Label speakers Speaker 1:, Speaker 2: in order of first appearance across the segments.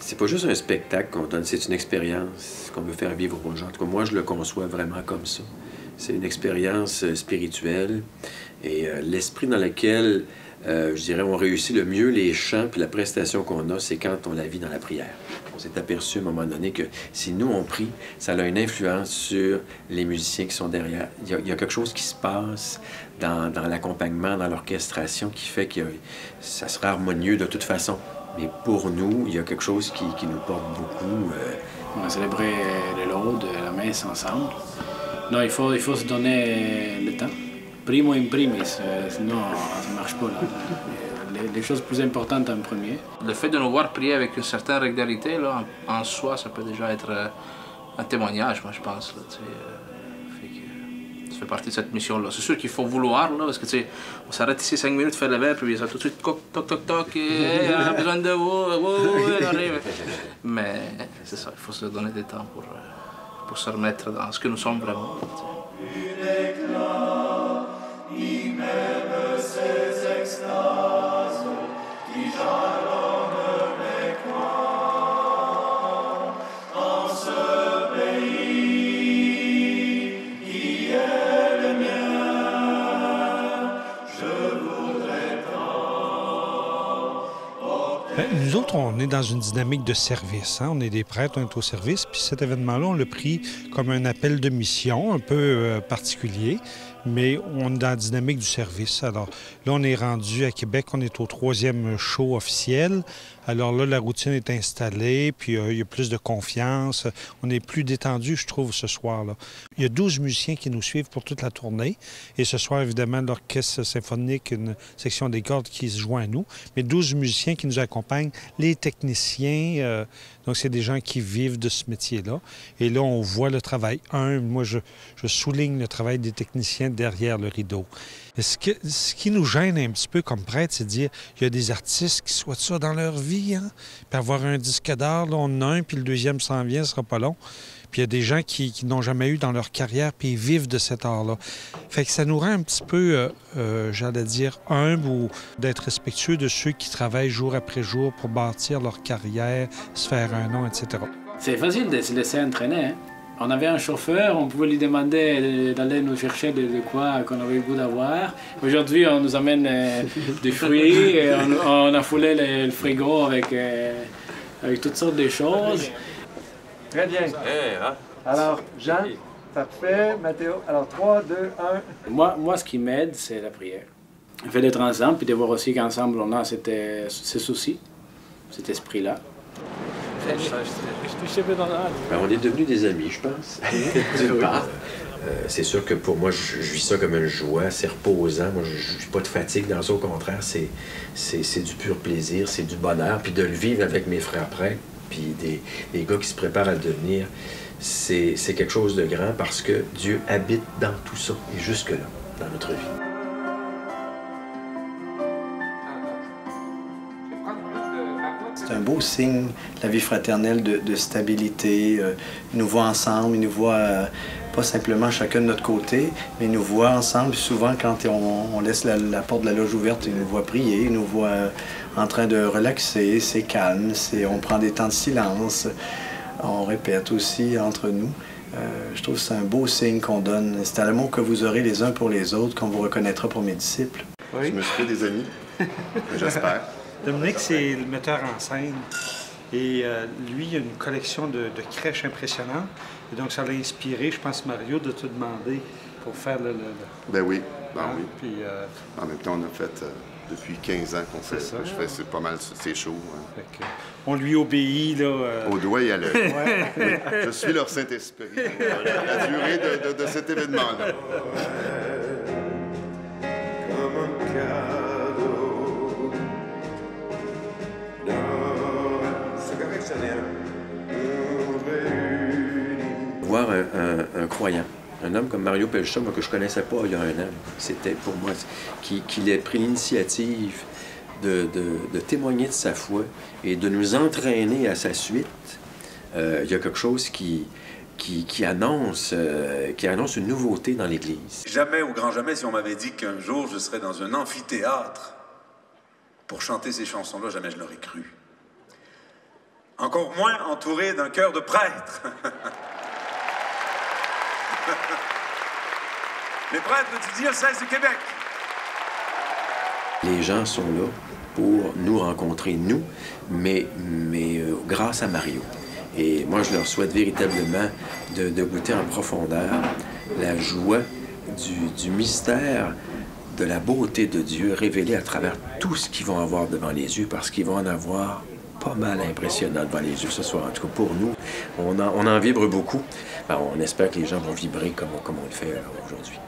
Speaker 1: C'est pas juste un spectacle qu'on donne, c'est une expérience qu'on veut faire vivre aux gens. En tout cas, moi, je le conçois vraiment comme ça. C'est une expérience spirituelle et l'esprit dans lequel, je dirais, on réussit le mieux les chants puis la prestation qu'on a, c'est quand on la vit dans la prière. On s'est aperçu à un moment donné que si nous, on prie, ça a une influence sur les musiciens qui sont derrière. Il y a quelque chose qui se passe dans l'accompagnement, dans l'orchestration qui fait que ça sera harmonieux de toute façon. Mais pour nous, il y a quelque chose qui nous porte beaucoup.
Speaker 2: On a célébré le laudes, la messe ensemble. Non, il faut se donner le temps. Primo in primis, sinon ça ne marche pas. Là. Les choses plus importantes en premier.
Speaker 3: Le fait de nous voir prier avec une certaine régularité, là, en soi, ça peut déjà être un témoignage, moi je pense. Là, ça fait partie de cette mission-là. C'est sûr qu'il faut vouloir, là, parce que on s'arrête ici 5 minutes, faire le verre, puis ça tout de suite, toc, toc, toc, et on a besoin de vous, elle arrive. Mais c'est ça, il faut se donner du temps pour se remettre dans ce que nous sommes vraiment.
Speaker 4: Nous autres, on est dans une dynamique de service. Hein? On est des prêtres, on est au service. Puis cet événement-là, on l'a pris comme un appel de mission un peu particulier, mais on est dans la dynamique du service. Alors là, on est rendu à Québec, on est au 3e show officiel. Alors là, la routine est installée, puis il y a plus de confiance. On est plus détendu, je trouve, ce soir-là. Il y a 12 musiciens qui nous suivent pour toute la tournée. Et ce soir, évidemment, l'Orchestre symphonique, une section des cordes qui se joint à nous. Mais 12 musiciens qui nous accompagnent, les techniciens. Donc, c'est des gens qui vivent de ce métier-là. Et là, on voit le travail humble. Moi, je souligne le travail des techniciens derrière le rideau. Ce qui nous gêne un petit peu comme prêtre, c'est de dire qu'il y a des artistes qui souhaitent ça dans leur vie, hein? Puis avoir un disque d'art, là, on en a un, puis le deuxième s'en vient, ce sera pas long. Puis il y a des gens qui n'ont jamais eu dans leur carrière, puis ils vivent de cet art-là. Fait que ça nous rend un petit peu, j'allais dire, humble ou d'être respectueux de ceux qui travaillent jour après jour pour bâtir leur carrière, se faire un nom, etc.
Speaker 2: C'est facile de se laisser entraîner, hein? On avait un chauffeur, on pouvait lui demander d'aller nous chercher de quoi qu'on avait le goût d'avoir. Aujourd'hui, on nous amène des fruits, et on a foulé le frigo avec toutes sortes de choses.
Speaker 5: Très bien. Alors, Jean, ça fait, Mathéo. Alors, 3, 2, 1.
Speaker 2: Moi, ce qui m'aide, c'est la prière. Le fait d'être ensemble, puis de voir aussi qu'ensemble, on a ce souci, cet esprit-là.
Speaker 1: On est devenus des amis, je pense. C'est sûr que pour moi, je vis ça comme une joie, c'est reposant. Moi, je n'ai pas de fatigue dans ça, au contraire, c'est du pur plaisir, c'est du bonheur. Puis de le vivre avec mes frères prêtres, puis des gars qui se préparent à le devenir, c'est quelque chose de grand parce que Dieu habite dans tout ça, et jusque-là, dans notre vie.
Speaker 6: C'est un beau signe, la vie fraternelle de stabilité. Ils nous voient ensemble, ils nous voient pas simplement chacun de notre côté, mais ils nous voient ensemble. Puis souvent, quand on laisse la porte de la loge ouverte, ils nous voient prier, ils nous voient en train de relaxer, c'est calme, on prend des temps de silence. On répète aussi entre nous. Je trouve que c'est un beau signe qu'on donne. C'est à l'amour que vous aurez les uns pour les autres qu'on vous reconnaîtra pour mes disciples.
Speaker 7: Oui. Je me suis fait des amis, j'espère.
Speaker 4: Dominique, c'est le metteur en scène. Et lui, il a une collection de crèches impressionnantes. Et donc, ça l'a inspiré, je pense, Mario, de te demander pour faire le...
Speaker 7: Ben oui,
Speaker 4: oui.
Speaker 7: Puis, en même temps, on a fait depuis 15 ans qu'on fait ça. C'est pas mal, c'est chaud. Hein.
Speaker 4: On lui obéit, là...
Speaker 7: Au doigt et à l'œil. Ouais. Oui, je suis leur Saint-Esprit pour la durée de cet événement-là.
Speaker 1: Voir un croyant, un homme comme Mario Pelcha, moi, que je ne connaissais pas il y a un an, c'était pour moi qu'il ait pris l'initiative de témoigner de sa foi et de nous entraîner à sa suite. Il y a quelque chose qui annonce une nouveauté dans l'Église.
Speaker 8: Jamais, au grand jamais, si on m'avait dit qu'un jour je serais dans un amphithéâtre pour chanter ces chansons-là, jamais je l'aurais cru. Encore moins entouré d'un chœur de prêtres. Les prêtres du diocèse du Québec.
Speaker 1: Les gens sont là pour nous rencontrer, nous, mais grâce à Mario. Et moi, je leur souhaite véritablement de goûter en profondeur la joie du mystère de la beauté de Dieu révélée à travers tout ce qu'ils vont avoir devant les yeux, parce qu'ils vont en avoir pas mal impressionnant devant les yeux ce soir. En tout cas, pour nous, on en vibre beaucoup. Ben, on espère que les gens vont vibrer comme on le fait aujourd'hui.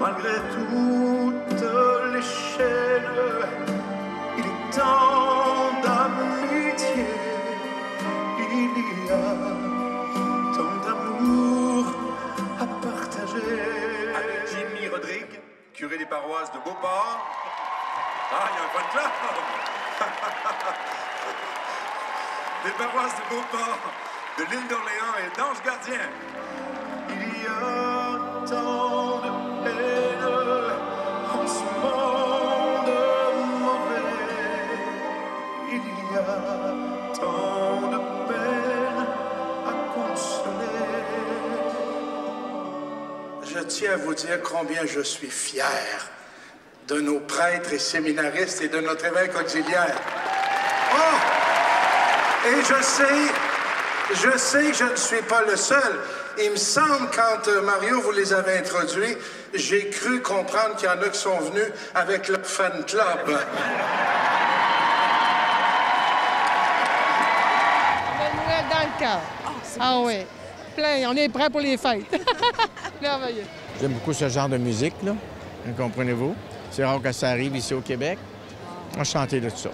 Speaker 9: Malgré toute l'échelle, il est tant d'amitié, il y a tant d'amour à partager.
Speaker 8: Avec Jimmy Rodrigue, curé des paroisses de Beauport. Ah, il y a un bon club! Des paroisses de Beauport, de l'île d'Orléans et d'Ange Gardien.
Speaker 9: Il y a tant de peine en ce monde mauvais. Il y a tant de peine à consoler. Je tiens à vous dire combien je suis fier de nos prêtres et séminaristes et de notre évêque auxiliaire. Oh! Et je sais que je ne suis pas le seul. Il me semble, quand Mario vous les avait introduits, j'ai cru comprendre qu'il y en a qui sont venus avec leur fan club.
Speaker 10: Bonne Noël dans le cœur. Ah oui. Plein, on est prêts pour les fêtes. Merveilleux.
Speaker 11: J'aime beaucoup ce genre de musique, là. Comprenez-vous? C'est rare que ça arrive ici au Québec. On va chanter de tout ça.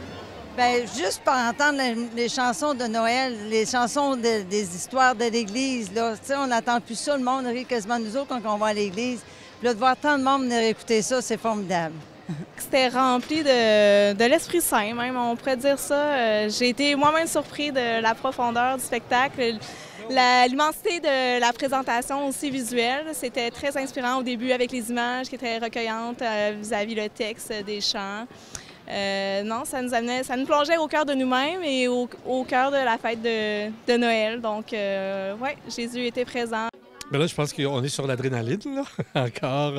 Speaker 12: Bien, juste par entendre les chansons de Noël, les chansons des histoires de l'Église, là, tu sais, on n'attend plus ça, le monde rit quasiment nous autres quand on va à l'Église. Puis là, de voir tant de monde venir écouter ça, c'est formidable.
Speaker 13: C'était rempli de l'Esprit Saint, même, on pourrait dire ça. J'ai été moi-même surpris de la profondeur du spectacle, l'immensité de la présentation aussi visuelle. C'était très inspirant au début avec les images qui étaient recueillantes vis-à-vis le texte des chants. Non, ça nous plongeait au cœur de nous-mêmes et au cœur de la fête de Noël. Donc, oui, Jésus était présent.
Speaker 4: Bien là, je pense qu'on est sur l'adrénaline, là, encore.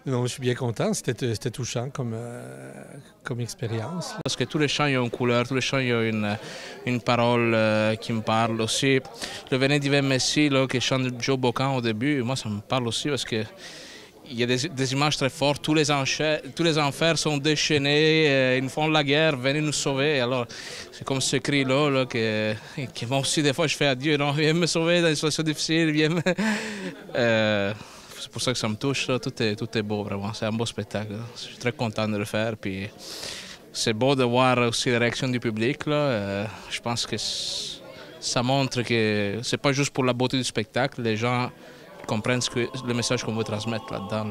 Speaker 4: Non, je suis bien content. C'était touchant comme expérience.
Speaker 3: Parce que tous les chants ont une couleur, tous les chants ont une parole qui me parle aussi. Le Venez d'hiver Messie là, que chante Joe Bocan au début, moi ça me parle aussi parce que il y a des images très fortes, tous les enfers sont déchaînés, ils nous font la guerre, venez nous sauver. Alors, c'est comme ce cri-là que moi aussi, des fois, je fais à Dieu, non, viens me sauver dans une situation difficile, viens me... c'est pour ça que ça me touche, là. Tout est beau, vraiment, c'est un beau spectacle. Je suis très content de le faire, puis c'est beau de voir aussi la réaction du public, là. Je pense que ça montre que c'est pas juste pour la beauté du spectacle, les gens comprennent le message qu'on veut transmettre là-dedans.